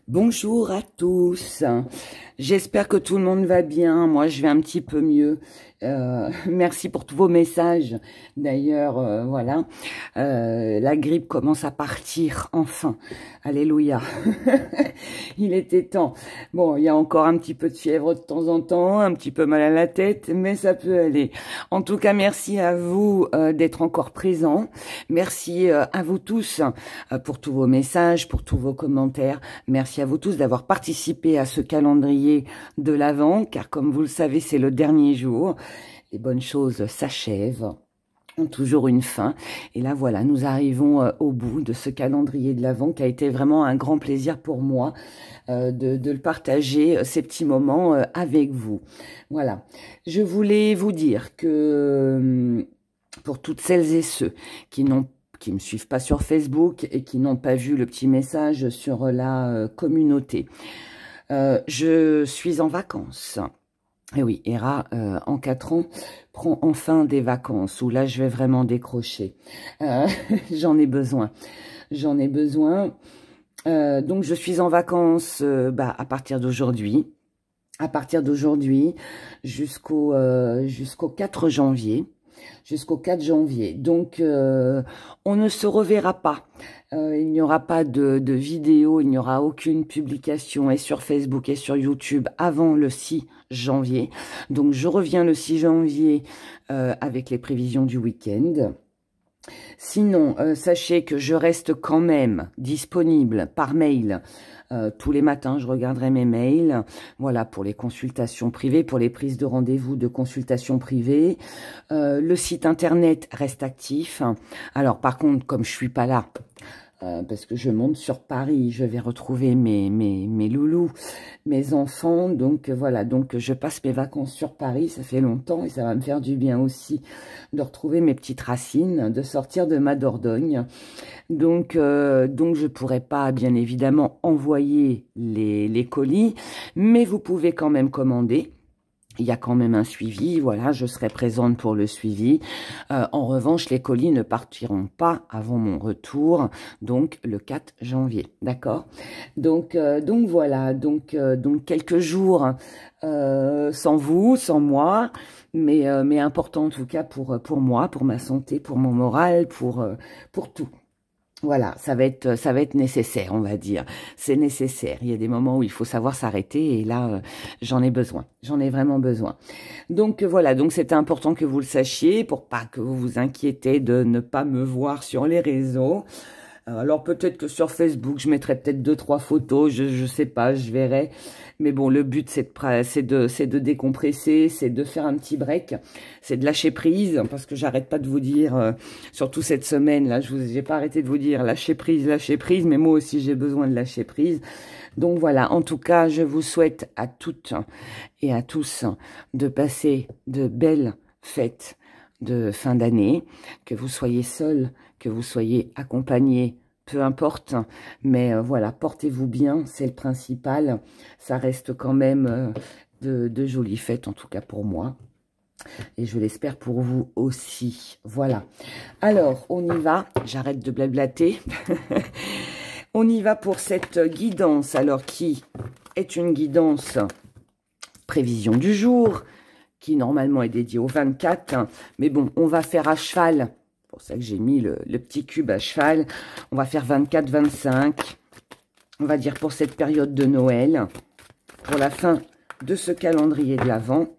Bonjour à tous, j'espère que tout le monde va bien, moi je vais un petit peu mieux, merci pour tous vos messages, d'ailleurs voilà, la grippe commence à partir, enfin, alléluia, il était temps. Bon, il y a encore un petit peu de fièvre de temps en temps, un petit peu mal à la tête, mais ça peut aller. En tout cas, merci à vous d'être encore présents, merci à vous tous pour tous vos messages, pour tous vos commentaires. Merci à vous tous d'avoir participé à ce calendrier de l'Avent, car comme vous le savez, c'est le dernier jour. Les bonnes choses s'achèvent, ont toujours une fin. Et là, voilà, nous arrivons au bout de ce calendrier de l'Avent qui a été vraiment un grand plaisir pour moi de le partager, ces petits moments avec vous. Voilà. Je voulais vous dire que pour toutes celles et ceux qui me suivent pas sur Facebook et qui n'ont pas vu le petit message sur la communauté. Je suis en vacances. Et oui, Hera, en 4 ans, prend enfin des vacances, où là, je vais vraiment décrocher. J'en ai besoin. J'en ai besoin. Donc, je suis en vacances à partir d'aujourd'hui. À partir d'aujourd'hui jusqu'au 4 janvier. Jusqu'au 4 janvier. Donc, on ne se reverra pas. Il n'y aura pas de vidéo, il n'y aura aucune publication et sur Facebook et sur YouTube avant le 6 janvier. Donc, je reviens le 6 janvier avec les prévisions du week-end. Sinon, sachez que je reste quand même disponible par mail. Tous les matins, je regarderai mes mails. Voilà, pour les consultations privées, pour les prises de rendez-vous de consultations privées. Le site internet reste actif. Alors, par contre, comme je suis pas là, parce que je monte sur Paris, je vais retrouver mes loulous, mes enfants, donc voilà, donc je passe mes vacances sur Paris, ça fait longtemps et ça va me faire du bien aussi de retrouver mes petites racines, de sortir de ma Dordogne, donc je pourrais pas bien évidemment envoyer les colis, mais vous pouvez quand même commander. Il y a quand même un suivi, voilà, je serai présente pour le suivi. En revanche, les colis ne partiront pas avant mon retour, donc le 4 janvier, d'accord? Donc voilà, donc quelques jours sans vous, sans moi, mais important en tout cas pour moi, pour ma santé, pour mon moral, pour tout. Voilà, ça va être nécessaire, on va dire. C'est nécessaire. Il y a des moments où il faut savoir s'arrêter et là, j'en ai besoin. J'en ai vraiment besoin. Donc voilà, donc c'était important que vous le sachiez pour pas que vous vous inquiétez de ne pas me voir sur les réseaux. Alors peut-être que sur Facebook, je mettrai peut-être 2-3 photos, je sais pas, je verrai. Mais bon, le but, c'est de décompresser, c'est de faire un petit break, c'est de lâcher prise, parce que j'arrête pas de vous dire, surtout cette semaine, là, j'ai pas arrêté de vous dire lâcher prise, mais moi aussi, j'ai besoin de lâcher prise. Donc voilà, en tout cas, je vous souhaite à toutes et à tous de passer de belles fêtes de fin d'année, que vous soyez seuls, que vous soyez accompagnés, peu importe, mais voilà, portez-vous bien, c'est le principal. Ça reste quand même de jolies fêtes, en tout cas pour moi. Et je l'espère pour vous aussi. Voilà. Alors, on y va. J'arrête de blablater. On y va pour cette guidance, alors qui est une guidance prévision du jour, qui normalement est dédiée au 24. Mais bon, on va faire à cheval. C'est pour ça que j'ai mis le petit cube à cheval. On va faire 24-25. On va dire pour cette période de Noël. Pour la fin de ce calendrier de l'Avent.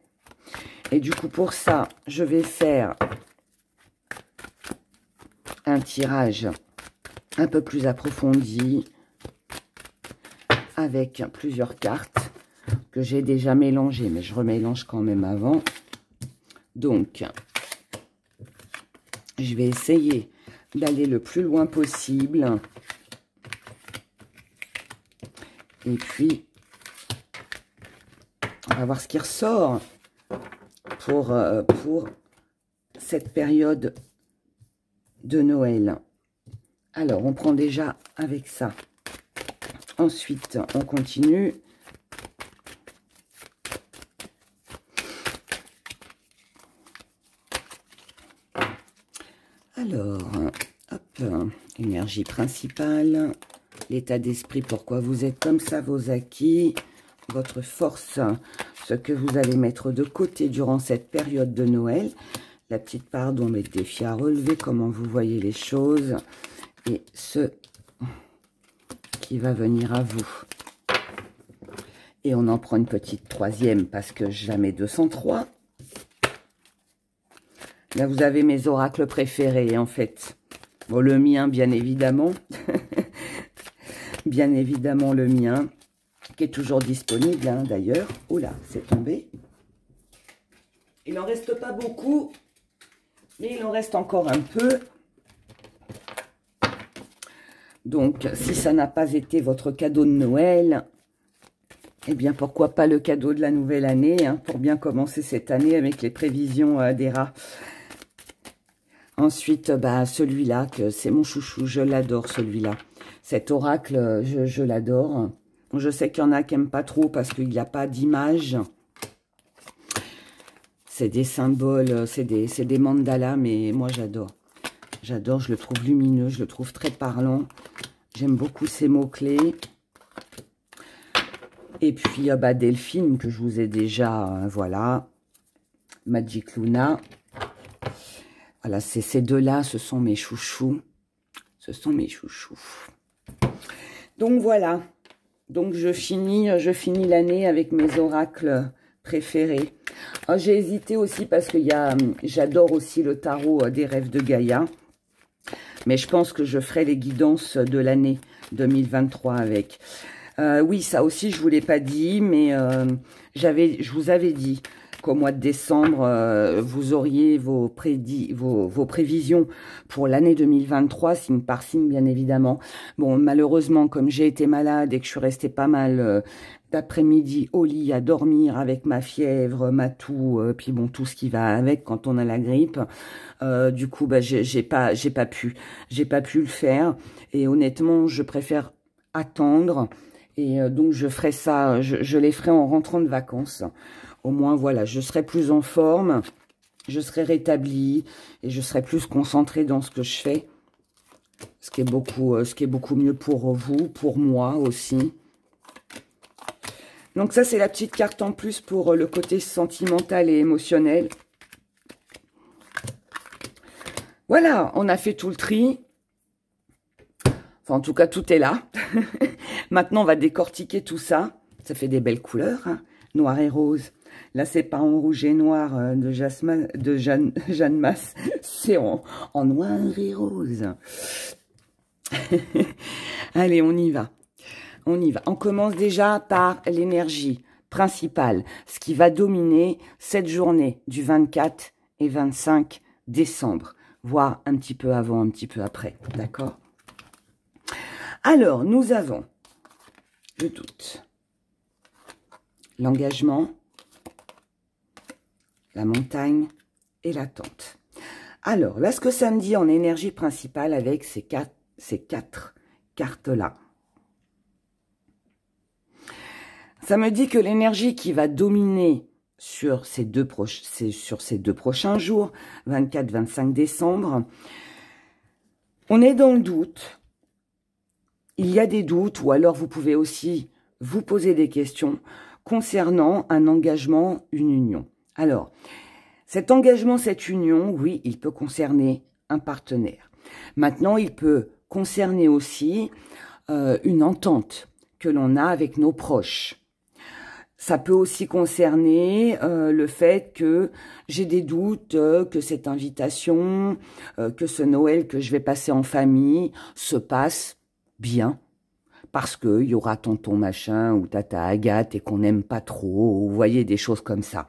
Et du coup, pour ça, je vais faire un tirage un peu plus approfondi. Avec plusieurs cartes que j'ai déjà mélangées. Mais je remélange quand même avant. Donc, je vais essayer d'aller le plus loin possible. Et puis, on va voir ce qui ressort pour cette période de Noël. Alors, on prend déjà avec ça. Ensuite, on continue. Alors, hop, énergie principale. l'état d'esprit, pourquoi vous êtes comme ça, vos acquis, votre force, ce que vous allez mettre de côté durant cette période de Noël, la petite part dont les défis à relever, comment vous voyez les choses, et ce qui va venir à vous. Et on en prend une petite troisième parce que je la mets 203. Là, vous avez mes oracles préférés, en fait. Bon, le mien, bien évidemment. Bien évidemment, le mien, qui est toujours disponible, hein, d'ailleurs. Oula, c'est tombé. Il n'en reste pas beaucoup, mais il en reste encore un peu. Donc, si ça n'a pas été votre cadeau de Noël, eh bien, pourquoi pas le cadeau de la nouvelle année, hein, pour bien commencer cette année avec les prévisions des rats. Ensuite, bah, celui-là, que c'est mon chouchou, je l'adore celui-là. Cet oracle, je l'adore. Je sais qu'il y en a qui n'aiment pas trop parce qu'il n'y a pas d'image. C'est des symboles, c'est des mandalas, mais moi j'adore. J'adore, je le trouve lumineux, je le trouve très parlant. J'aime beaucoup ces mots-clés. Et puis, bah, Delphine, que je vous ai déjà, voilà. Magic Luna. Voilà, ces deux-là, ce sont mes chouchous. Ce sont mes chouchous. Donc, voilà. Donc, je finis l'année avec mes oracles préférés. J'ai hésité aussi parce que j'adore aussi le tarot des rêves de Gaïa. Mais je pense que je ferai les guidances de l'année 2023 avec. Oui, ça aussi, je ne vous l'ai pas dit, mais je vous avais dit qu'au mois de décembre, vous auriez vos prévisions pour l'année 2023, signe par signe, bien évidemment. Bon, malheureusement, comme j'ai été malade et que je suis restée pas mal d'après-midi au lit à dormir avec ma fièvre, ma toux, puis bon, tout ce qui va avec quand on a la grippe, du coup, bah, j'ai pas pu le faire. Et honnêtement, je préfère attendre. Et donc, je ferai ça, je les ferai en rentrant de vacances. Au moins, voilà, je serai plus en forme, je serai rétablie et je serai plus concentrée dans ce que je fais. Ce qui est beaucoup mieux pour vous, pour moi aussi. Donc ça, c'est la petite carte en plus pour le côté sentimental et émotionnel. Voilà, on a fait tout le tri. Enfin, en tout cas, tout est là. Maintenant, on va décortiquer tout ça. Ça fait des belles couleurs, hein, noir et rose. Là, c'est pas en rouge et noir de Jeanne Masse. C'est en noir et rose. Allez, on y va. On y va. On commence déjà par l'énergie principale. Ce qui va dominer cette journée du 24 et 25 décembre. Voire un petit peu avant, un petit peu après. D'accord ? Alors, nous avons le doute, l'engagement, la montagne et l'attente. Alors, là, ce que ça me dit en énergie principale avec ces quatre cartes-là. Ça me dit que l'énergie qui va dominer sur ces deux prochains jours, 24-25 décembre, on est dans le doute. Il y a des doutes, ou alors vous pouvez aussi vous poser des questions concernant un engagement, une union. Alors, cet engagement, cette union, oui, il peut concerner un partenaire. Maintenant, il peut concerner aussi une entente que l'on a avec nos proches. Ça peut aussi concerner le fait que j'ai des doutes que cette invitation, que ce Noël que je vais passer en famille se passe bien, parce qu'il y aura tonton machin ou tata Agathe et qu'on n'aime pas trop, vous voyez, des choses comme ça.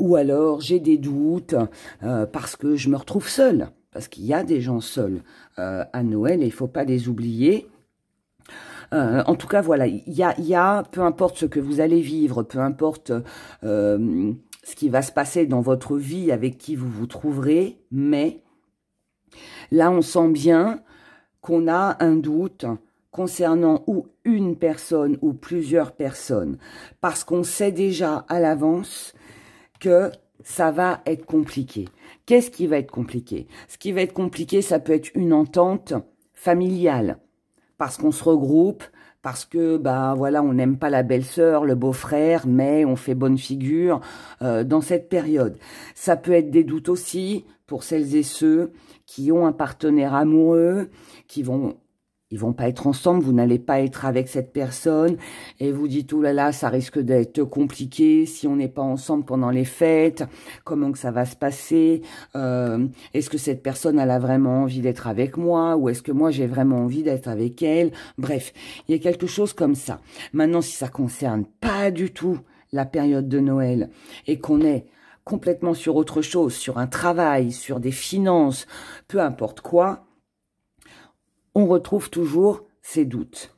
Ou alors j'ai des doutes parce que je me retrouve seule, parce qu'il y a des gens seuls à Noël et il ne faut pas les oublier. En tout cas, voilà, il y a, peu importe ce que vous allez vivre, peu importe ce qui va se passer dans votre vie, avec qui vous vous trouverez, mais là, on sent bien qu'on a un doute concernant ou une personne ou plusieurs personnes, parce qu'on sait déjà à l'avance que ça va être compliqué. Qu'est-ce qui va être compliqué? Ce qui va être compliqué, ça peut être une entente familiale, parce qu'on se regroupe, parce que bah voilà, on n'aime pas la belle-sœur, le beau-frère, mais on fait bonne figure dans cette période. Ça peut être des doutes aussi pour celles et ceux qui ont un partenaire amoureux, ils vont pas être ensemble, vous n'allez pas être avec cette personne, et vous dites, oh là là, ça risque d'être compliqué si on n'est pas ensemble pendant les fêtes, comment que ça va se passer, est-ce que cette personne, elle a vraiment envie d'être avec moi, ou est-ce que moi, j'ai vraiment envie d'être avec elle, bref, il y a quelque chose comme ça. Maintenant, si ça concerne pas du tout la période de Noël, et qu'on est complètement sur autre chose, sur un travail, sur des finances, peu importe quoi, on retrouve toujours ces doutes.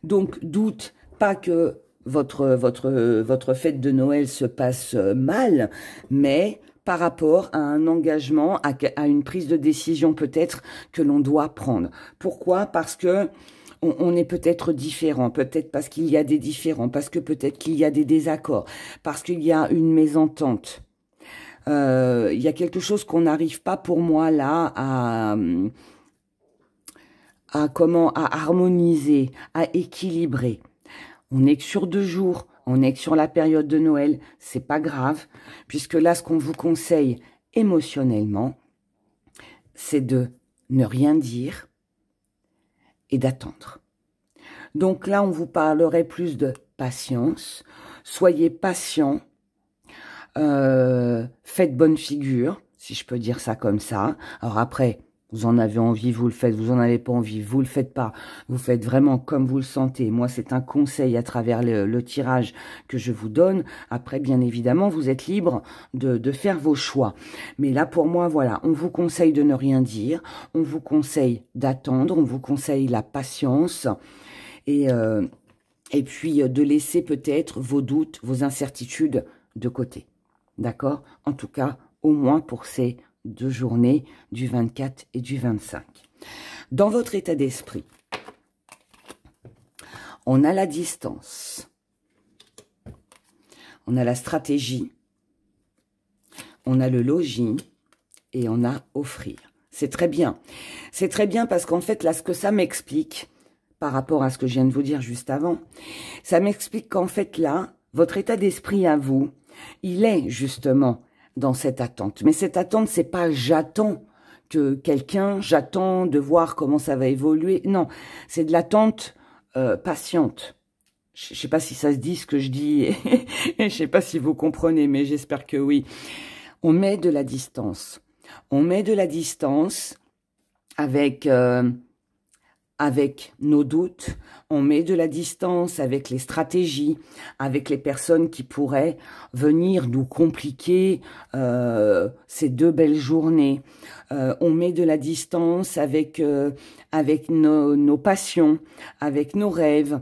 Donc, doute, pas que votre fête de Noël se passe mal, mais par rapport à un engagement, à une prise de décision peut-être que l'on doit prendre. Pourquoi? Parce que on est peut-être différent, peut-être parce qu'il y a des différends, parce que peut-être qu'il y a des désaccords, parce qu'il y a une mésentente. Il y a quelque chose qu'on n'arrive pas pour moi là à harmoniser, à équilibrer. On n'est que sur 2 jours, on est que sur la période de Noël, c'est pas grave, puisque là, ce qu'on vous conseille émotionnellement, c'est de ne rien dire et d'attendre. Donc là, on vous parlerait plus de patience. Soyez patient, faites bonne figure, si je peux dire ça comme ça. Alors après, vous en avez envie, vous le faites. Vous en avez pas envie, vous le faites pas. Vous faites vraiment comme vous le sentez. Moi, c'est un conseil à travers le tirage que je vous donne. Après, bien évidemment, vous êtes libre de faire vos choix. Mais là, pour moi, voilà, on vous conseille de ne rien dire. On vous conseille d'attendre. On vous conseille la patience. Et puis, de laisser peut-être vos doutes, vos incertitudes de côté. D'accord? En tout cas, au moins pour ces 2 journées du 24 et du 25. Dans votre état d'esprit, on a la distance, on a la stratégie, on a le logis et on a offrir. C'est très bien. C'est très bien parce qu'en fait, là, ce que ça m'explique, par rapport à ce que je viens de vous dire juste avant, ça m'explique qu'en fait, là, votre état d'esprit à vous, il est justement dans cette attente. Mais cette attente, c'est pas j'attends que quelqu'un, j'attends de voir comment ça va évoluer. Non, c'est de l'attente patiente. Je sais pas si ça se dit ce que je dis, je sais pas si vous comprenez, mais j'espère que oui. On met de la distance. On met de la distance avec nos doutes, on met de la distance avec les stratégies, avec les personnes qui pourraient venir nous compliquer ces 2 belles journées. On met de la distance avec nos passions, avec nos rêves.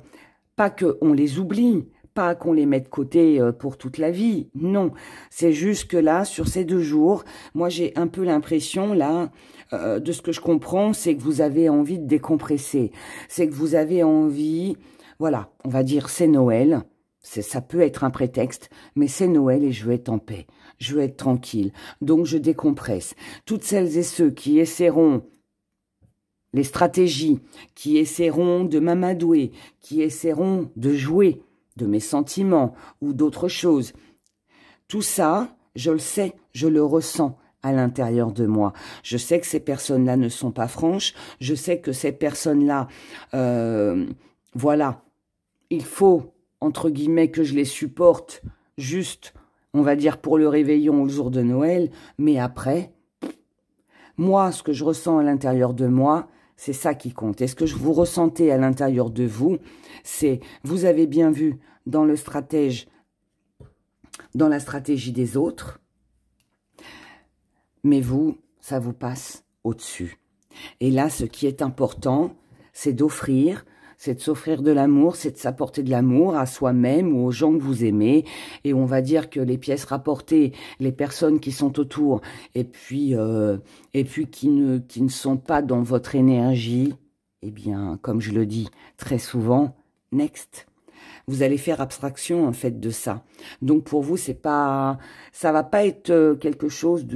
Pas qu'on les oublie, pas qu'on les met de côté pour toute la vie. Non, c'est juste que là, sur ces 2 jours, moi j'ai un peu l'impression là, de ce que je comprends, c'est que vous avez envie de décompresser. C'est que vous avez envie, voilà, on va dire c'est Noël. Ça peut être un prétexte, mais c'est Noël et je veux être en paix. Je veux être tranquille. Donc je décompresse. Toutes celles et ceux qui essaieront les stratégies, qui essaieront de m'amadouer, qui essaieront de jouer de mes sentiments ou d'autres choses. Tout ça, je le sais, je le ressens à l'intérieur de moi. Je sais que ces personnes-là ne sont pas franches. Je sais que ces personnes-là, voilà, il faut, entre guillemets, que je les supporte juste, on va dire, pour le réveillon ou le jour de Noël. Mais après, moi, ce que je ressens à l'intérieur de moi, c'est ça qui compte. Et ce que vous ressentez à l'intérieur de vous, c'est, vous avez bien vu dans la stratégie des autres, mais vous, ça vous passe au-dessus. Et là, ce qui est important, c'est d'offrir, c'est de s'offrir de l'amour, c'est de s'apporter de l'amour à soi-même ou aux gens que vous aimez. Et on va dire que les pièces rapportées, les personnes qui sont autour, et puis qui ne sont pas dans votre énergie, eh bien, comme je le dis très souvent, next. Vous allez faire abstraction en fait de ça. Donc pour vous, c'est pas, ça va pas être quelque chose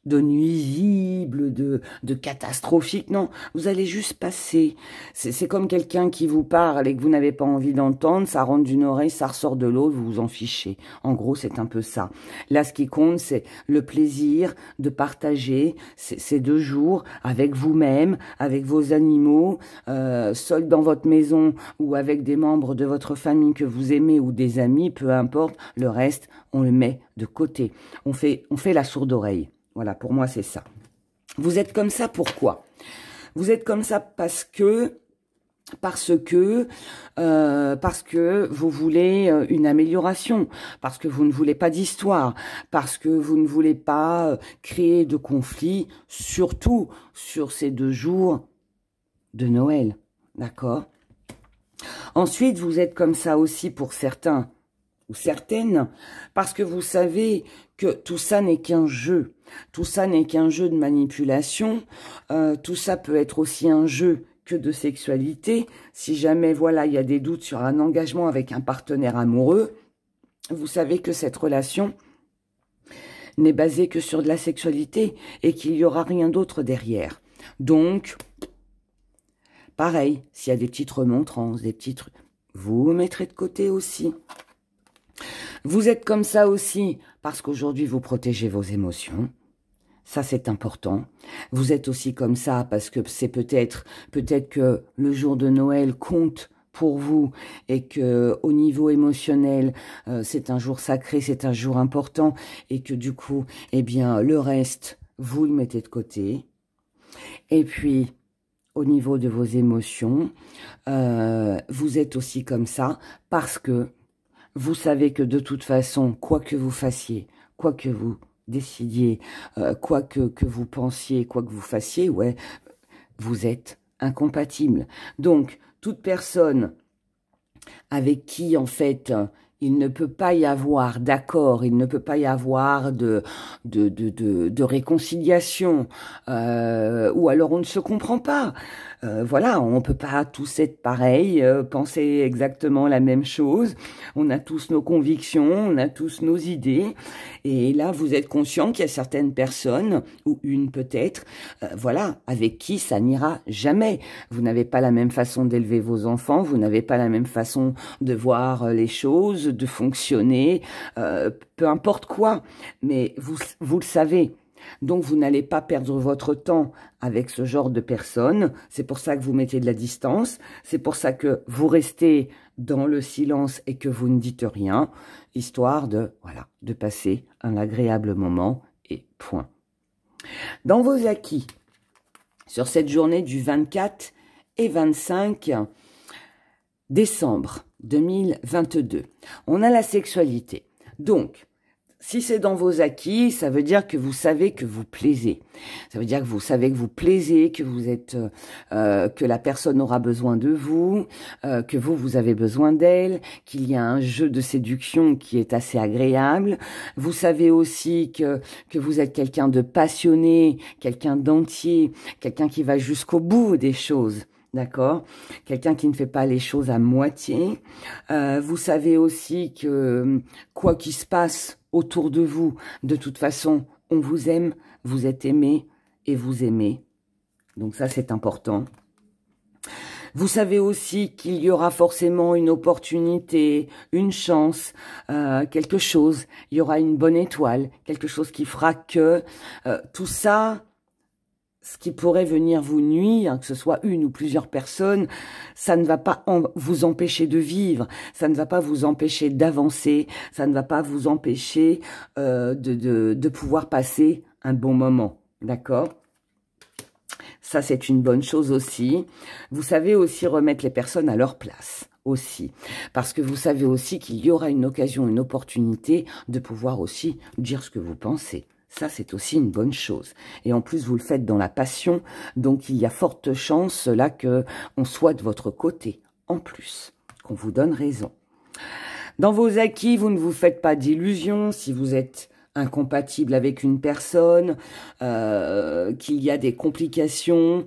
de nuisible, de catastrophique. Non, vous allez juste passer. C'est comme quelqu'un qui vous parle et que vous n'avez pas envie d'entendre. Ça rentre d'une oreille, ça ressort de l'autre, vous vous en fichez. En gros, c'est un peu ça. Là, ce qui compte, c'est le plaisir de partager ces 2 jours avec vous-même, avec vos animaux, seul dans votre maison ou avec des membres de votre famille que vous aimez ou des amis, peu importe. Le reste, on le met de côté. On fait la sourde oreille. Voilà, pour moi, c'est ça. Vous êtes comme ça, pourquoi? Vous êtes comme ça parce que vous voulez une amélioration, parce que vous ne voulez pas d'histoire, parce que vous ne voulez pas créer de conflits, surtout sur ces 2 jours de Noël. D'accord? Ensuite, vous êtes comme ça aussi pour certains ou certaines, parce que vous savez que tout ça n'est qu'un jeu. Tout ça n'est qu'un jeu de manipulation. Tout ça peut être aussi un jeu que de sexualité. Si jamais, voilà, il y a des doutes sur un engagement avec un partenaire amoureux, vous savez que cette relation n'est basée que sur de la sexualité et qu'il n'y aura rien d'autre derrière. Donc, pareil, s'il y a des petites remontrances, des petits trucs, vous mettrez de côté aussi. Vous êtes comme ça aussi parce qu'aujourd'hui, vous protégez vos émotions. Ça, c'est important. Vous êtes aussi comme ça parce que c'est peut-être que le jour de Noël compte pour vous et que au niveau émotionnel, c'est un jour sacré, c'est un jour important et que du coup, eh bien, le reste, vous le mettez de côté. Et puis, au niveau de vos émotions, vous êtes aussi comme ça parce que vous savez que de toute façon, quoi que vous fassiez, quoi que vous décidiez, quoi que vous pensiez, quoi que vous fassiez, ouais, vous êtes incompatibles. Donc, toute personne avec qui, en fait, il ne peut pas y avoir d'accord, il ne peut pas y avoir de réconciliation, ou alors on ne se comprend pas. Voilà, on peut pas tous être pareils, penser exactement la même chose. On a tous nos convictions, on a tous nos idées. Et là, vous êtes conscient qu'il y a certaines personnes, ou une peut-être, voilà, avec qui ça n'ira jamais. Vous n'avez pas la même façon d'élever vos enfants, vous n'avez pas la même façon de voir les choses, de fonctionner, peu importe quoi. Mais vous le savez. Donc, vous n'allez pas perdre votre temps avec ce genre de personnes. C'est pour ça que vous mettez de la distance. C'est pour ça que vous restez dans le silence et que vous ne dites rien, histoire de, voilà, de passer un agréable moment et point. Dans vos acquis, sur cette journée du 24 et 25 décembre 2022, on a la sexualité. Donc, si c'est dans vos acquis, ça veut dire que vous savez que vous plaisez. Ça veut dire que vous savez que vous plaisez, que vous êtes, que la personne aura besoin de vous, que vous avez besoin d'elle, qu'il y a un jeu de séduction qui est assez agréable. Vous savez aussi que vous êtes quelqu'un de passionné, quelqu'un d'entier, quelqu'un qui va jusqu'au bout des choses. D'accord? Quelqu'un qui ne fait pas les choses à moitié. Vous savez aussi que quoi qu'il se passe autour de vous, de toute façon, on vous aime, vous êtes aimé et vous aimez. Donc ça, c'est important. Vous savez aussi qu'il y aura forcément une opportunité, une chance, quelque chose. Il y aura une bonne étoile, quelque chose qui fera que tout ça, ce qui pourrait venir vous nuire, que ce soit une ou plusieurs personnes, ça ne va pas vous empêcher de vivre, ça ne va pas vous empêcher d'avancer, ça ne va pas vous empêcher de pouvoir passer un bon moment, d'accord ? Ça, c'est une bonne chose aussi. Vous savez aussi remettre les personnes à leur place aussi, parce que vous savez aussi qu'il y aura une occasion, une opportunité de pouvoir aussi dire ce que vous pensez. Ça, c'est aussi une bonne chose. Et en plus, vous le faites dans la passion, donc il y a forte chance là qu'on soit de votre côté, en plus, qu'on vous donne raison. Dans vos acquis, vous ne vous faites pas d'illusions si vous êtes incompatible avec une personne, qu'il y a des complications,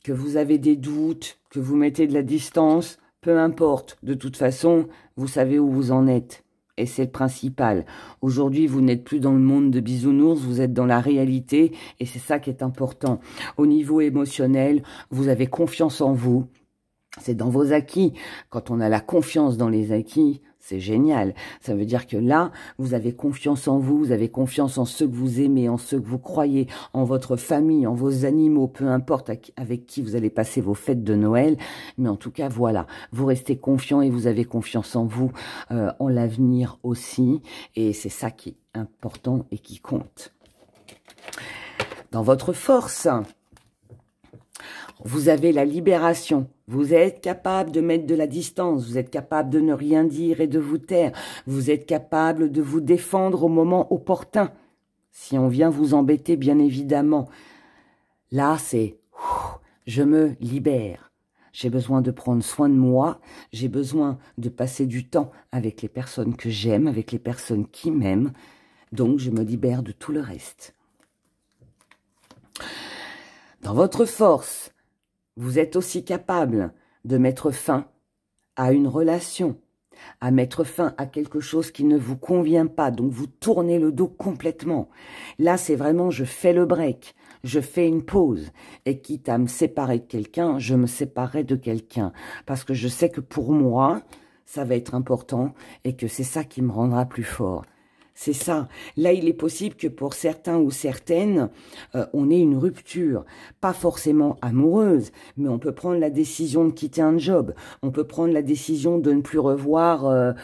que vous avez des doutes, que vous mettez de la distance, peu importe. De toute façon, vous savez où vous en êtes. Et c'est le principal. Aujourd'hui, vous n'êtes plus dans le monde de bisounours, vous êtes dans la réalité et c'est ça qui est important. Au niveau émotionnel, vous avez confiance en vous. C'est dans vos acquis. Quand on a la confiance dans les acquis, c'est génial. Ça veut dire que là, vous avez confiance en vous, vous avez confiance en ceux que vous aimez, en ceux que vous croyez, en votre famille, en vos animaux, peu importe avec qui vous allez passer vos fêtes de Noël. Mais en tout cas, voilà, vous restez confiant et vous avez confiance en vous, en l'avenir aussi. Et c'est ça qui est important et qui compte. Dans votre force, vous avez la libération. Vous êtes capable de mettre de la distance. Vous êtes capable de ne rien dire et de vous taire. Vous êtes capable de vous défendre au moment opportun. Si on vient vous embêter, bien évidemment. Là, c'est « je me libère ». J'ai besoin de prendre soin de moi. J'ai besoin de passer du temps avec les personnes que j'aime, avec les personnes qui m'aiment. Donc, je me libère de tout le reste. Dans votre force, vous êtes aussi capable de mettre fin à une relation, à mettre fin à quelque chose qui ne vous convient pas. Donc, vous tournez le dos complètement. Là, c'est vraiment, je fais le break, je fais une pause. Et quitte à me séparer de quelqu'un, je me séparerai de quelqu'un. Parce que je sais que pour moi, ça va être important et que c'est ça qui me rendra plus fort. C'est ça. Là, il est possible que pour certains ou certaines, on ait une rupture. Pas forcément amoureuse, mais on peut prendre la décision de quitter un job. On peut prendre la décision de ne plus revoir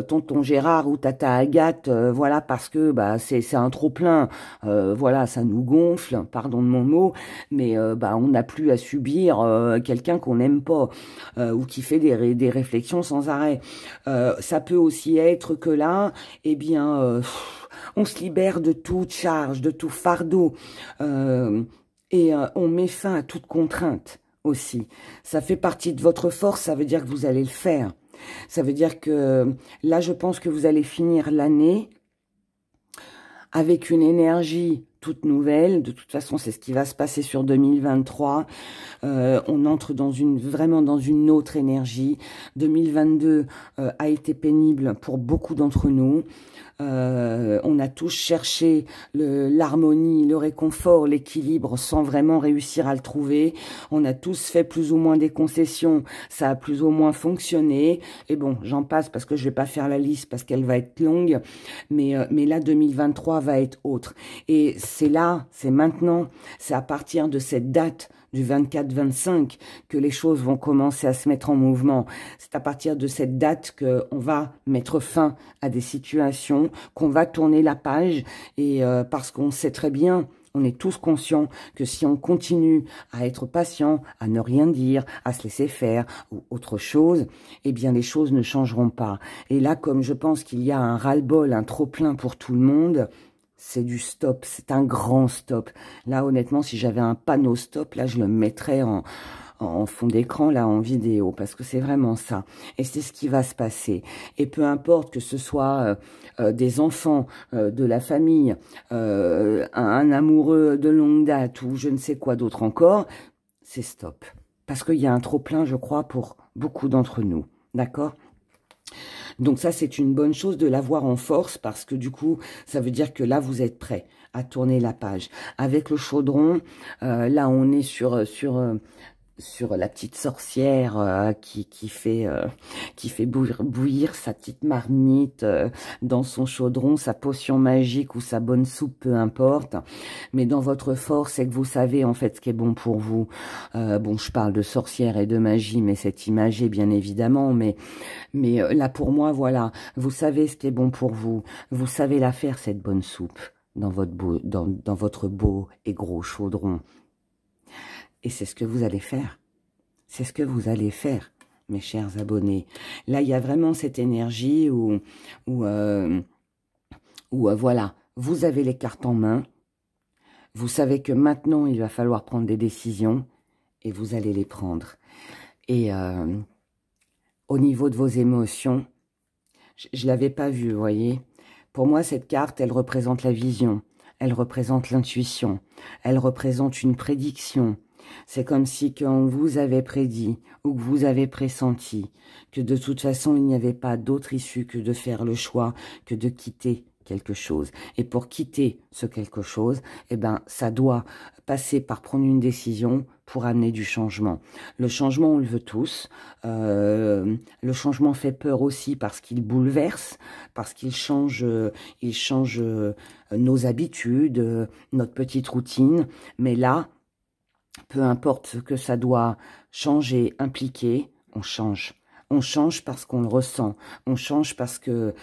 tonton Gérard ou tata Agathe, voilà, parce que bah c'est un trop-plein. Voilà, ça nous gonfle, pardon de mon mot, mais bah on n'a plus à subir quelqu'un qu'on n'aime pas ou qui fait des réflexions sans arrêt. Ça peut aussi être que là, eh bien... on se libère de toute charge, de tout fardeau, et on met fin à toute contrainte aussi. Ça fait partie de votre force, ça veut dire que vous allez le faire. Ça veut dire que là, je pense que vous allez finir l'année avec une énergie toute nouvelle. De toute façon, c'est ce qui va se passer sur 2023. On entre vraiment dans une autre énergie. 2022 a été pénible pour beaucoup d'entre nous. On a tous cherché l'harmonie, le réconfort, l'équilibre sans vraiment réussir à le trouver. On a tous fait plus ou moins des concessions, ça a plus ou moins fonctionné. Et bon, j'en passe parce que je vais pas faire la liste parce qu'elle va être longue. Mais là, 2023 va être autre. Et c'est là, c'est maintenant, c'est à partir de cette date du 24-25 que les choses vont commencer à se mettre en mouvement. C'est à partir de cette date qu'on va mettre fin à des situations, qu'on va tourner la page et parce qu'on sait très bien, on est tous conscients que si on continue à être patient, à ne rien dire, à se laisser faire ou autre chose, eh bien les choses ne changeront pas. Et là, comme je pense qu'il y a un ras-le-bol, un trop-plein pour tout le monde, c'est du stop, c'est un grand stop. Là, honnêtement, si j'avais un panneau stop, là, je le mettrais en fond d'écran, là, en vidéo, parce que c'est vraiment ça. Et c'est ce qui va se passer. Et peu importe que ce soit des enfants, de la famille, un amoureux de longue date ou je ne sais quoi d'autre encore, c'est stop. Parce qu'il y a un trop-plein, je crois, pour beaucoup d'entre nous. D'accord ? Donc ça, c'est une bonne chose de l'avoir en force parce que du coup, ça veut dire que là, vous êtes prêt à tourner la page. Avec le chaudron, là, on est sur la petite sorcière qui fait bouillir sa petite marmite dans son chaudron, sa potion magique ou sa bonne soupe, peu importe. Mais dans votre force, c'est que vous savez en fait ce qui est bon pour vous. Bon, je parle de sorcière et de magie, mais c'est imagé bien évidemment. Mais là pour moi, voilà, vous savez ce qui est bon pour vous. Vous savez la faire cette bonne soupe dans votre beau et gros chaudron. Et c'est ce que vous allez faire. C'est ce que vous allez faire, mes chers abonnés. Là, il y a vraiment cette énergie où voilà, vous avez les cartes en main. Vous savez que maintenant, il va falloir prendre des décisions et vous allez les prendre. Et au niveau de vos émotions, je ne l'avais pas vu, vous voyez. Pour moi, cette carte, elle représente la vision. Elle représente l'intuition. Elle représente une prédiction. C'est comme si quand vous avez prédit ou que vous avez pressenti que de toute façon, il n'y avait pas d'autre issue que de faire le choix, que de quitter quelque chose. Et pour quitter ce quelque chose, eh ben, ça doit passer par prendre une décision pour amener du changement. Le changement, on le veut tous. Le changement fait peur aussi parce qu'il bouleverse, parce qu'il change, nos habitudes, notre petite routine. Mais là, peu importe ce que ça doit changer, impliquer, on change. On change parce qu'on le ressent. On change parce qu'on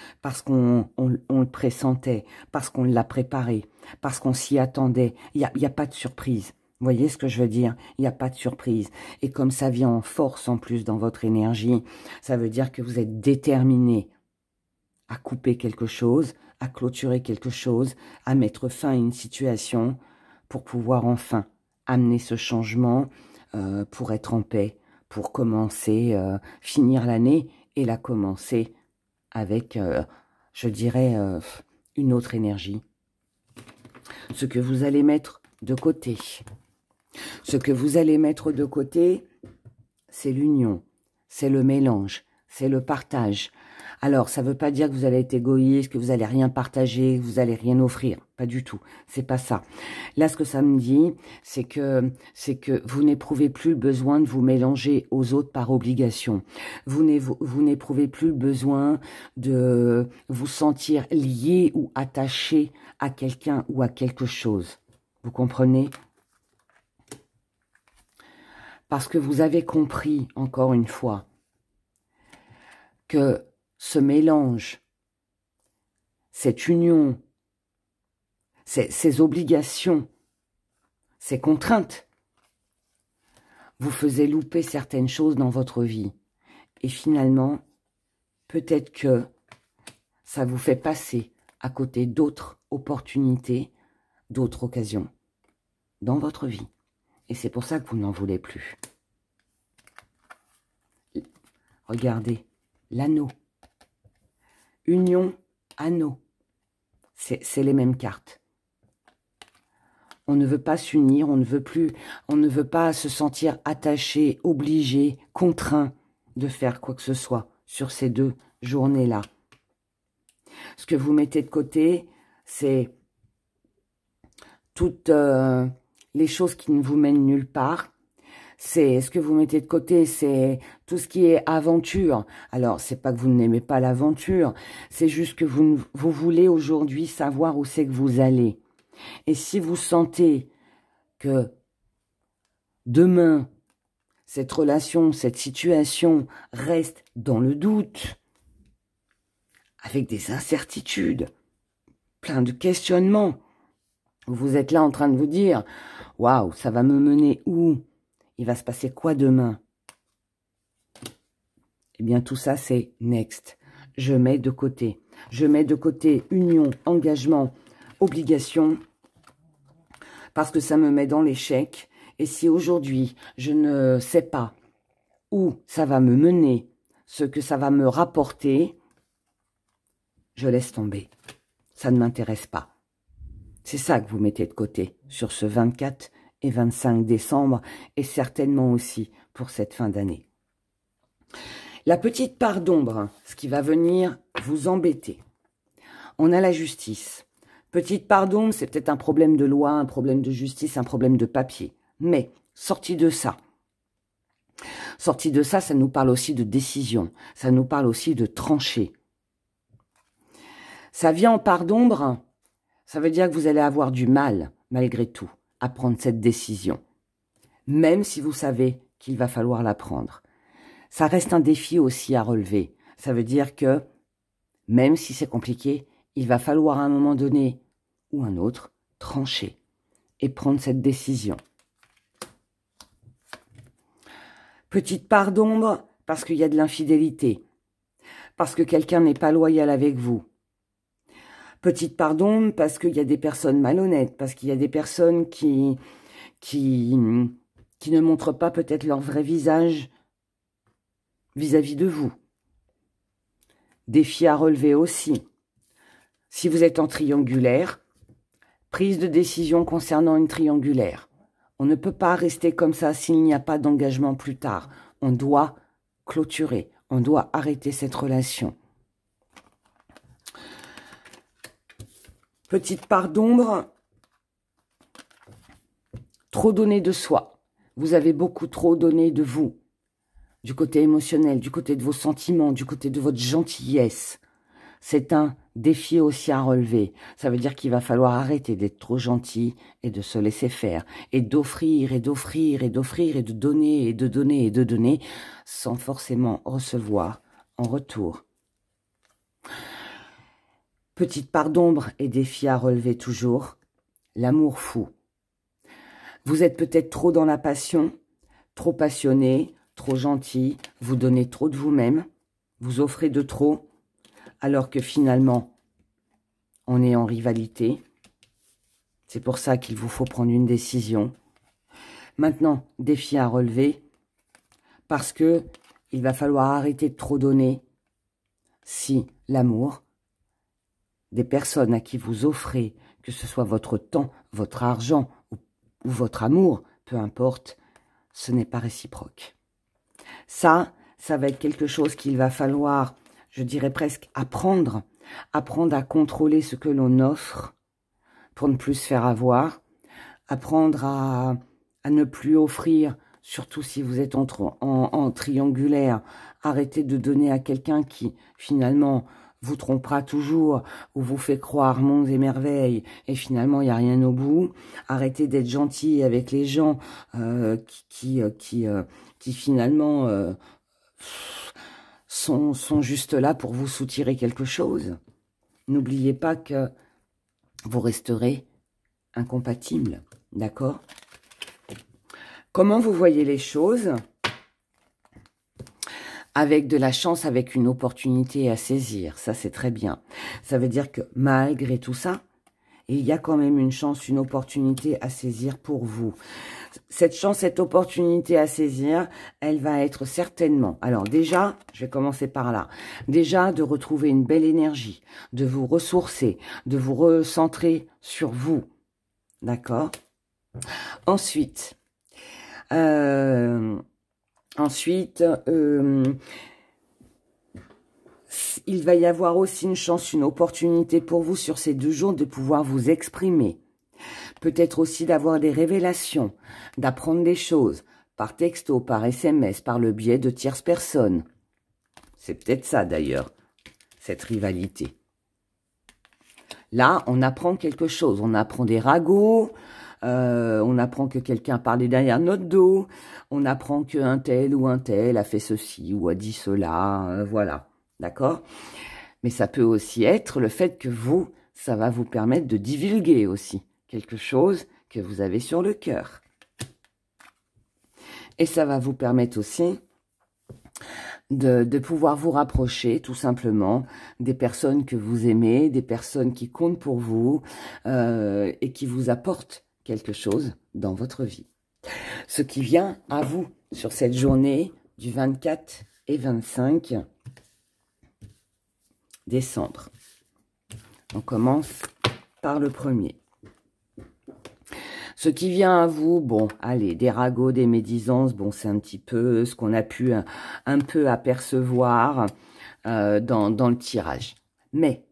le pressentait, parce qu'on l'a préparé, parce qu'on s'y attendait. Il y a pas de surprise. Vous voyez ce que je veux dire? Il n'y a pas de surprise. Et comme ça vient en force en plus dans votre énergie, ça veut dire que vous êtes déterminé à couper quelque chose, à clôturer quelque chose, à mettre fin à une situation pour pouvoir enfin amener ce changement pour être en paix, pour commencer, finir l'année et la commencer avec, je dirais, une autre énergie. Ce que vous allez mettre de côté. Ce que vous allez mettre de côté, c'est l'union, c'est le mélange, c'est le partage. Alors, ça ne veut pas dire que vous allez être égoïste, que vous allez rien partager, que vous allez rien offrir. Pas du tout. C'est pas ça. Là, ce que ça me dit, c'est que vous n'éprouvez plus le besoin de vous mélanger aux autres par obligation. Vous n'éprouvez plus le besoin de vous sentir lié ou attaché à quelqu'un ou à quelque chose. Vous comprenez ? Parce que vous avez compris, encore une fois, que ce mélange, cette union, ces obligations, ces contraintes, vous faisaient louper certaines choses dans votre vie. Et finalement, peut-être que ça vous fait passer à côté d'autres opportunités, d'autres occasions dans votre vie. Et c'est pour ça que vous n'en voulez plus. Regardez, l'anneau. Union, anneau. C'est les mêmes cartes. On ne veut pas s'unir, on ne veut pas se sentir attaché, obligé, contraint de faire quoi que ce soit sur ces 2 journées-là. Ce que vous mettez de côté, c'est toutes les choses qui ne vous mènent nulle part. C'est ce que vous mettez de côté, c'est tout ce qui est aventure. Alors, c'est pas que vous n'aimez pas l'aventure, c'est juste que vous voulez aujourd'hui savoir où c'est que vous allez. Et si vous sentez que demain, cette relation, cette situation reste dans le doute, avec des incertitudes, plein de questionnements, vous êtes là en train de vous dire « Waouh, ça va me mener où ? Il va se passer quoi demain ?» Eh bien, tout ça, c'est next. Je mets de côté. Je mets de côté union, engagement, obligation, parce que ça me met dans l'échec. Et si aujourd'hui, je ne sais pas où ça va me mener, ce que ça va me rapporter, je laisse tomber. Ça ne m'intéresse pas. C'est ça que vous mettez de côté sur ce 24 et 25 décembre et certainement aussi pour cette fin d'année. La petite part d'ombre, ce qui va venir vous embêter. On a la justice. Petite part d'ombre, c'est peut-être un problème de loi, un problème de justice, un problème de papier. Mais, sorti de ça, ça nous parle aussi de décision. Ça nous parle aussi de trancher. Ça vient en part d'ombre, ça veut dire que vous allez avoir du mal, malgré tout, à prendre cette décision. Même si vous savez qu'il va falloir la prendre. Ça reste un défi aussi à relever. Ça veut dire que, même si c'est compliqué, il va falloir à un moment donné ou un autre trancher et prendre cette décision. Petite part d'ombre, parce qu'il y a de l'infidélité, parce que quelqu'un n'est pas loyal avec vous. Petite part d'ombre, parce qu'il y a des personnes malhonnêtes, parce qu'il y a des personnes qui ne montrent pas peut-être leur vrai visage vis-à-vis de vous. Défi à relever aussi. Si vous êtes en triangulaire, prise de décision concernant une triangulaire. On ne peut pas rester comme ça s'il n'y a pas d'engagement plus tard. On doit clôturer, on doit arrêter cette relation. Petite part d'ombre, trop donné de soi. Vous avez beaucoup trop donné de vous, du côté émotionnel, du côté de vos sentiments, du côté de votre gentillesse. C'est un défi aussi à relever. Ça veut dire qu'il va falloir arrêter d'être trop gentil et de se laisser faire. Et d'offrir, et d'offrir, et d'offrir, et de donner, et de donner, et de donner, sans forcément recevoir en retour. Petite part d'ombre et défi à relever toujours. L'amour fou. Vous êtes peut-être trop dans la passion, trop passionné, trop gentil, vous donnez trop de vous-même, vous offrez de trop, alors que finalement, on est en rivalité. C'est pour ça qu'il vous faut prendre une décision. Maintenant, défi à relever, parce que il va falloir arrêter de trop donner si l'amour des personnes à qui vous offrez, que ce soit votre temps, votre argent ou votre amour, peu importe, ce n'est pas réciproque. Ça va être quelque chose qu'il va falloir, je dirais presque, apprendre à contrôler ce que l'on offre pour ne plus se faire avoir, apprendre à ne plus offrir, surtout si vous êtes en triangulaire, arrêtez de donner à quelqu'un qui, finalement, vous trompera toujours ou vous fait croire monts et merveilles et finalement il n'y a rien au bout. Arrêtez d'être gentil avec les gens qui finalement sont juste là pour vous soutirer quelque chose. N'oubliez pas que vous resterez incompatibles, d'accord? Comment vous voyez les choses? Avec de la chance, avec une opportunité à saisir. Ça, c'est très bien. Ça veut dire que malgré tout ça, il y a quand même une chance, une opportunité à saisir pour vous. Cette chance, cette opportunité à saisir, elle va être certainement... Alors déjà, je vais commencer par là. Déjà, de retrouver une belle énergie, de vous ressourcer, de vous recentrer sur vous. D'accord? Ensuite... il va y avoir aussi une chance, une opportunité pour vous sur ces 2 jours de pouvoir vous exprimer. Peut-être aussi d'avoir des révélations, d'apprendre des choses, par texto, par SMS, par le biais de tierces personnes. C'est peut-être ça d'ailleurs, cette rivalité. Là, on apprend quelque chose, on apprend des ragots, on apprend que quelqu'un parlait derrière notre dos, on apprend qu'un tel ou un tel a fait ceci ou a dit cela, voilà, d'accord? Mais ça peut aussi être le fait que vous, ça va vous permettre de divulguer aussi quelque chose que vous avez sur le cœur. Et ça va vous permettre aussi de pouvoir vous rapprocher tout simplement des personnes que vous aimez, des personnes qui comptent pour vous et qui vous apportent quelque chose dans votre vie. Ce qui vient à vous sur cette journée du 24 et 25 décembre. On commence par le premier. Ce qui vient à vous, bon, allez, des ragots, des médisances, bon, c'est un petit peu ce qu'on a pu un peu apercevoir dans le tirage. Mais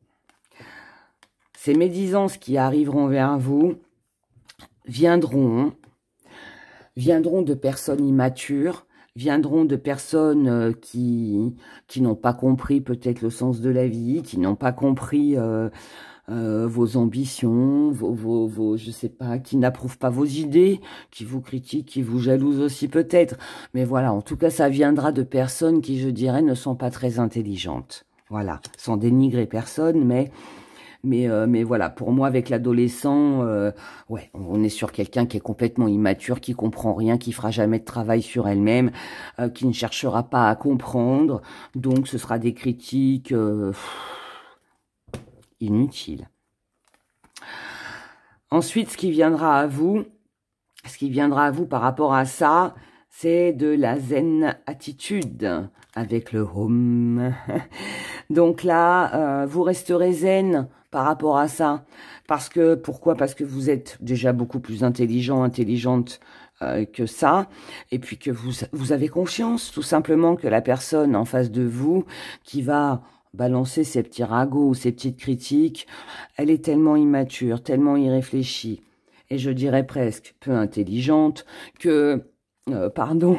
ces médisances qui arriveront vers vous viendront de personnes immatures, viendront de personnes qui n'ont pas compris peut-être le sens de la vie, qui n'ont pas compris vos ambitions, je sais pas, qui n'approuvent pas vos idées, qui vous critiquent, qui vous jalousent aussi peut-être. Mais voilà, en tout cas, ça viendra de personnes qui, je dirais, ne sont pas très intelligentes. Voilà, sans dénigrer personne, mais voilà, pour moi, avec l'adolescent, ouais, on est sur quelqu'un qui est complètement immature, qui comprend rien, qui fera jamais de travail sur elle-même, qui ne cherchera pas à comprendre. Donc, ce sera des critiques inutiles. Ensuite, ce qui viendra à vous par rapport à ça, c'est de la zen attitude avec le home. Donc là, vous resterez zen par rapport à ça. Pourquoi? Parce que vous êtes déjà beaucoup plus intelligente que ça, et puis que vous avez confiance, tout simplement, que la personne en face de vous qui va balancer ses petits ragots ou ses petites critiques, elle est tellement immature, tellement irréfléchie, et je dirais presque peu intelligente, que pardon,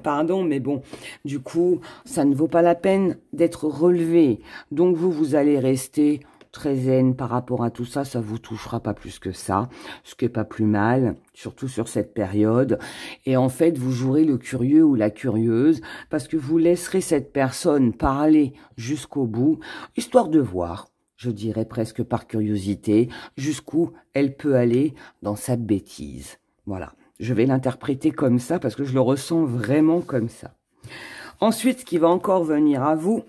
pardon, mais bon, du coup, ça ne vaut pas la peine d'être relevé. Donc vous allez rester très zen par rapport à tout ça, ça vous touchera pas plus que ça, ce qui est pas plus mal, surtout sur cette période. Et en fait, vous jouerez le curieux ou la curieuse, parce que vous laisserez cette personne parler jusqu'au bout, histoire de voir, je dirais presque par curiosité, jusqu'où elle peut aller dans sa bêtise. Voilà, je vais l'interpréter comme ça, parce que je le ressens vraiment comme ça. Ensuite, ce qui va encore venir à vous,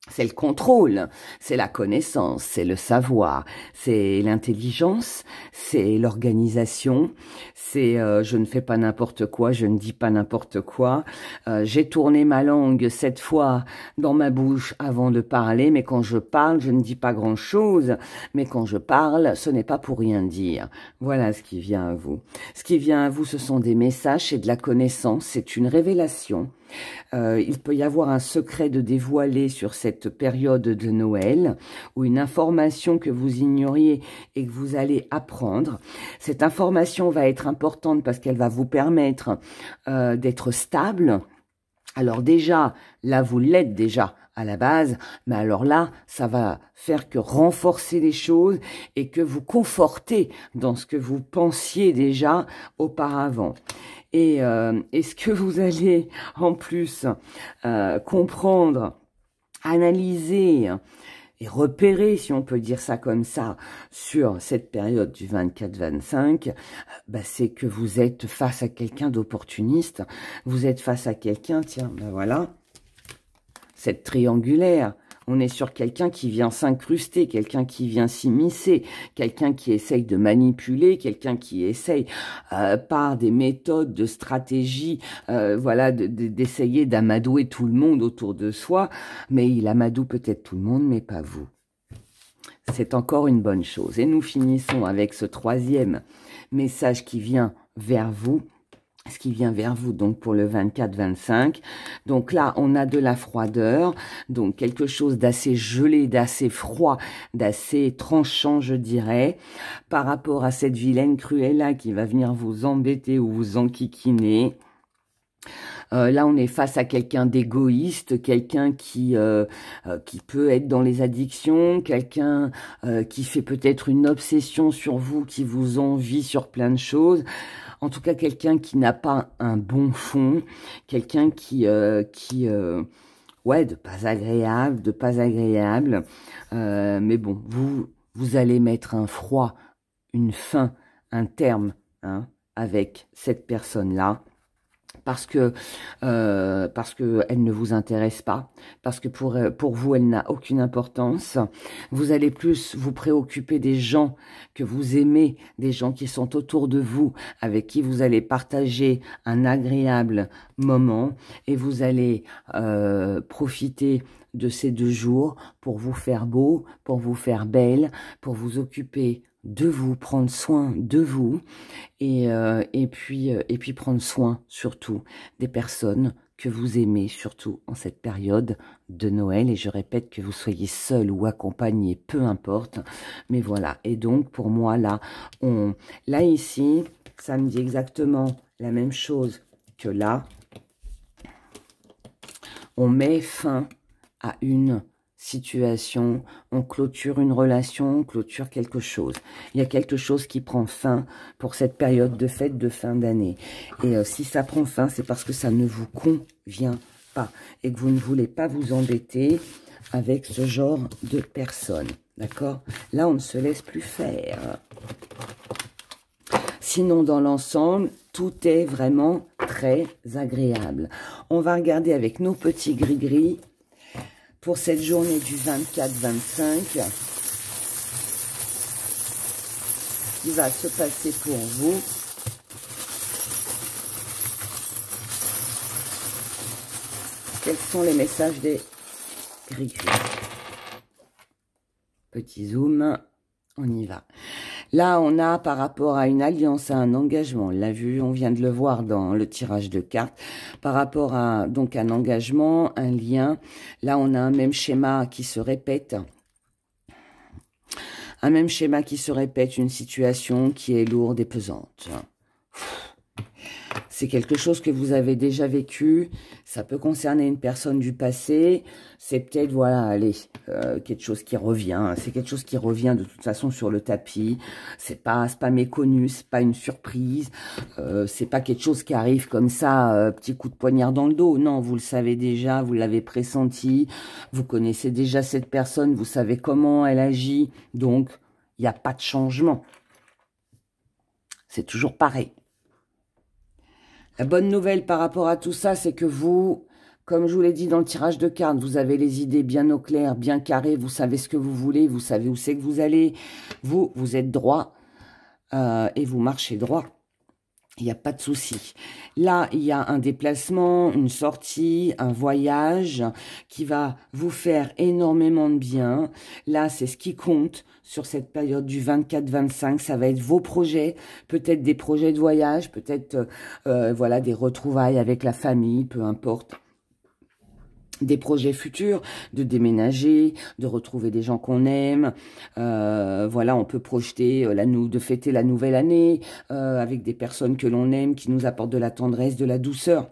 c'est le contrôle, c'est la connaissance, c'est le savoir, c'est l'intelligence, c'est l'organisation, c'est je ne fais pas n'importe quoi, je ne dis pas n'importe quoi, j'ai tourné ma langue 7 fois dans ma bouche avant de parler, mais quand je parle, je ne dis pas grand-chose, mais quand je parle, ce n'est pas pour rien dire. Voilà ce qui vient à vous. Ce qui vient à vous, ce sont des messages, c'est de la connaissance, c'est une révélation. Il peut y avoir un secret de dévoiler sur cette période de Noël, ou une information que vous ignoriez et que vous allez apprendre. Cette information va être importante parce qu'elle va vous permettre d'être stable. Alors déjà, là vous l'êtes déjà à la base, mais alors là, ça va faire que renforcer les choses et que vous conforter dans ce que vous pensiez déjà auparavant. Et ce que vous allez en plus comprendre, analyser et repérer, si on peut dire ça comme ça, sur cette période du 24-25, c'est que vous êtes face à quelqu'un d'opportuniste. Vous êtes face à quelqu'un, tiens, ben voilà, cette triangulaire. On est sur quelqu'un qui vient s'incruster, quelqu'un qui vient s'immiscer, quelqu'un qui essaye de manipuler, quelqu'un qui essaye par des méthodes de stratégie, voilà, d'essayer d'amadouer tout le monde autour de soi. Mais il amadoue peut-être tout le monde, mais pas vous. C'est encore une bonne chose. Et nous finissons avec ce troisième message qui vient vers vous. Ce qui vient vers vous, donc, pour le 24-25. Donc là, on a de la froideur, donc quelque chose d'assez gelé, d'assez froid, d'assez tranchant, je dirais, par rapport à cette vilaine Cruella qui va venir vous embêter ou vous enquiquiner. Là, on est face à quelqu'un d'égoïste, quelqu'un qui peut être dans les addictions, quelqu'un qui fait peut-être une obsession sur vous, qui vous envie sur plein de choses. En tout cas, quelqu'un qui n'a pas un bon fond, quelqu'un ouais, de pas agréable, mais bon, vous allez mettre un froid, une fin, un terme, hein, avec cette personne-là. Parce que elle ne vous intéresse pas, parce que pour vous, elle n'a aucune importance. Vous allez plus vous préoccuper des gens que vous aimez, des gens qui sont autour de vous, avec qui vous allez partager un agréable moment, et vous allez profiter de ces 2 jours pour vous faire beau, pour vous faire belle, pour vous occuper de vous, prendre soin de vous, et puis prendre soin surtout des personnes que vous aimez, surtout en cette période de Noël. Et je répète, que vous soyez seul ou accompagné, peu importe, mais voilà. Et donc pour moi là ici, ça me dit exactement la même chose que là. On met fin à une situation, on clôture une relation, on clôture quelque chose. Il y a quelque chose qui prend fin pour cette période de fête de fin d'année. Et si ça prend fin, c'est parce que ça ne vous convient pas et que vous ne voulez pas vous embêter avec ce genre de personnes. D'accord? Là, on ne se laisse plus faire. Sinon, dans l'ensemble, tout est vraiment très agréable. On va regarder avec nos petits gris-gris pour cette journée du 24-25, qui va se passer pour vous. Quels sont les messages des gris-gris? Petit zoom, on y va. Là, on a par rapport à une alliance, à un engagement, on l'a vu, on vient de le voir dans le tirage de cartes, par rapport à donc un engagement, un lien. Là, on a un même schéma qui se répète. Un même schéma qui se répète, une situation qui est lourde et pesante. C'est quelque chose que vous avez déjà vécu. Ça peut concerner une personne du passé. C'est peut-être, voilà, allez, quelque chose qui revient. C'est quelque chose qui revient de toute façon sur le tapis. C'est pas méconnu, c'est pas une surprise. C'est pas quelque chose qui arrive comme ça, petit coup de poignard dans le dos. Non, vous le savez déjà, vous l'avez pressenti. Vous connaissez déjà cette personne, vous savez comment elle agit. Donc, il n'y a pas de changement. C'est toujours pareil. La bonne nouvelle par rapport à tout ça, c'est que vous, comme je vous l'ai dit dans le tirage de cartes, vous avez les idées bien au clair, bien carrées, vous savez ce que vous voulez, vous savez où c'est que vous allez. Vous êtes droit et vous marchez droit. Il n'y a pas de souci. Là, il y a un déplacement, une sortie, un voyage qui va vous faire énormément de bien. Là, c'est ce qui compte sur cette période du 24-25. Ça va être vos projets, peut-être des projets de voyage, peut-être voilà, des retrouvailles avec la famille, peu importe. Des projets futurs, de déménager, de retrouver des gens qu'on aime. Voilà, on peut projeter de fêter la nouvelle année avec des personnes que l'on aime, qui nous apportent de la tendresse, de la douceur.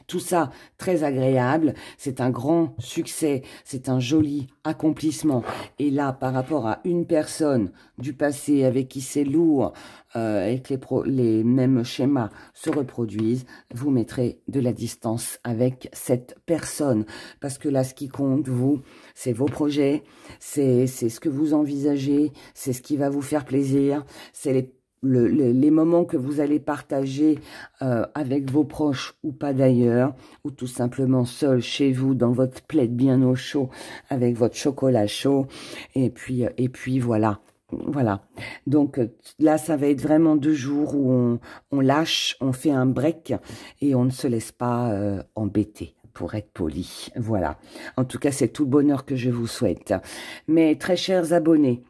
Tout ça, très agréable, c'est un grand succès, c'est un joli accomplissement. Et là, par rapport à une personne du passé avec qui c'est lourd et que les mêmes schémas se reproduisent, vous mettrez de la distance avec cette personne. Parce que là, ce qui compte, vous, c'est vos projets, c'est ce que vous envisagez, c'est ce qui va vous faire plaisir, c'est les moments que vous allez partager avec vos proches ou pas d'ailleurs, ou tout simplement seul chez vous dans votre plaid bien au chaud avec votre chocolat chaud et puis voilà. Voilà, donc là ça va être vraiment 2 jours où on lâche, on fait un break et on ne se laisse pas embêter, pour être poli. Voilà, en tout cas c'est tout le bonheur que je vous souhaite. Mes très chers abonnés,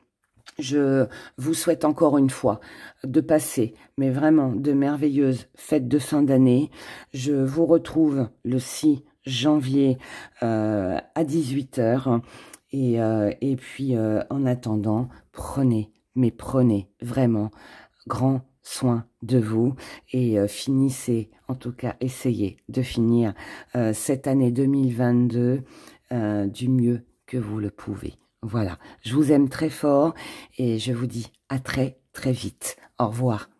je vous souhaite encore une fois de passer, mais vraiment, de merveilleuses fêtes de fin d'année. Je vous retrouve le 6 janvier à 18 h. Et puis, en attendant, prenez vraiment grand soin de vous et finissez, en tout cas, essayez de finir cette année 2022 du mieux que vous le pouvez. Voilà, je vous aime très fort et je vous dis à très, très vite. Au revoir.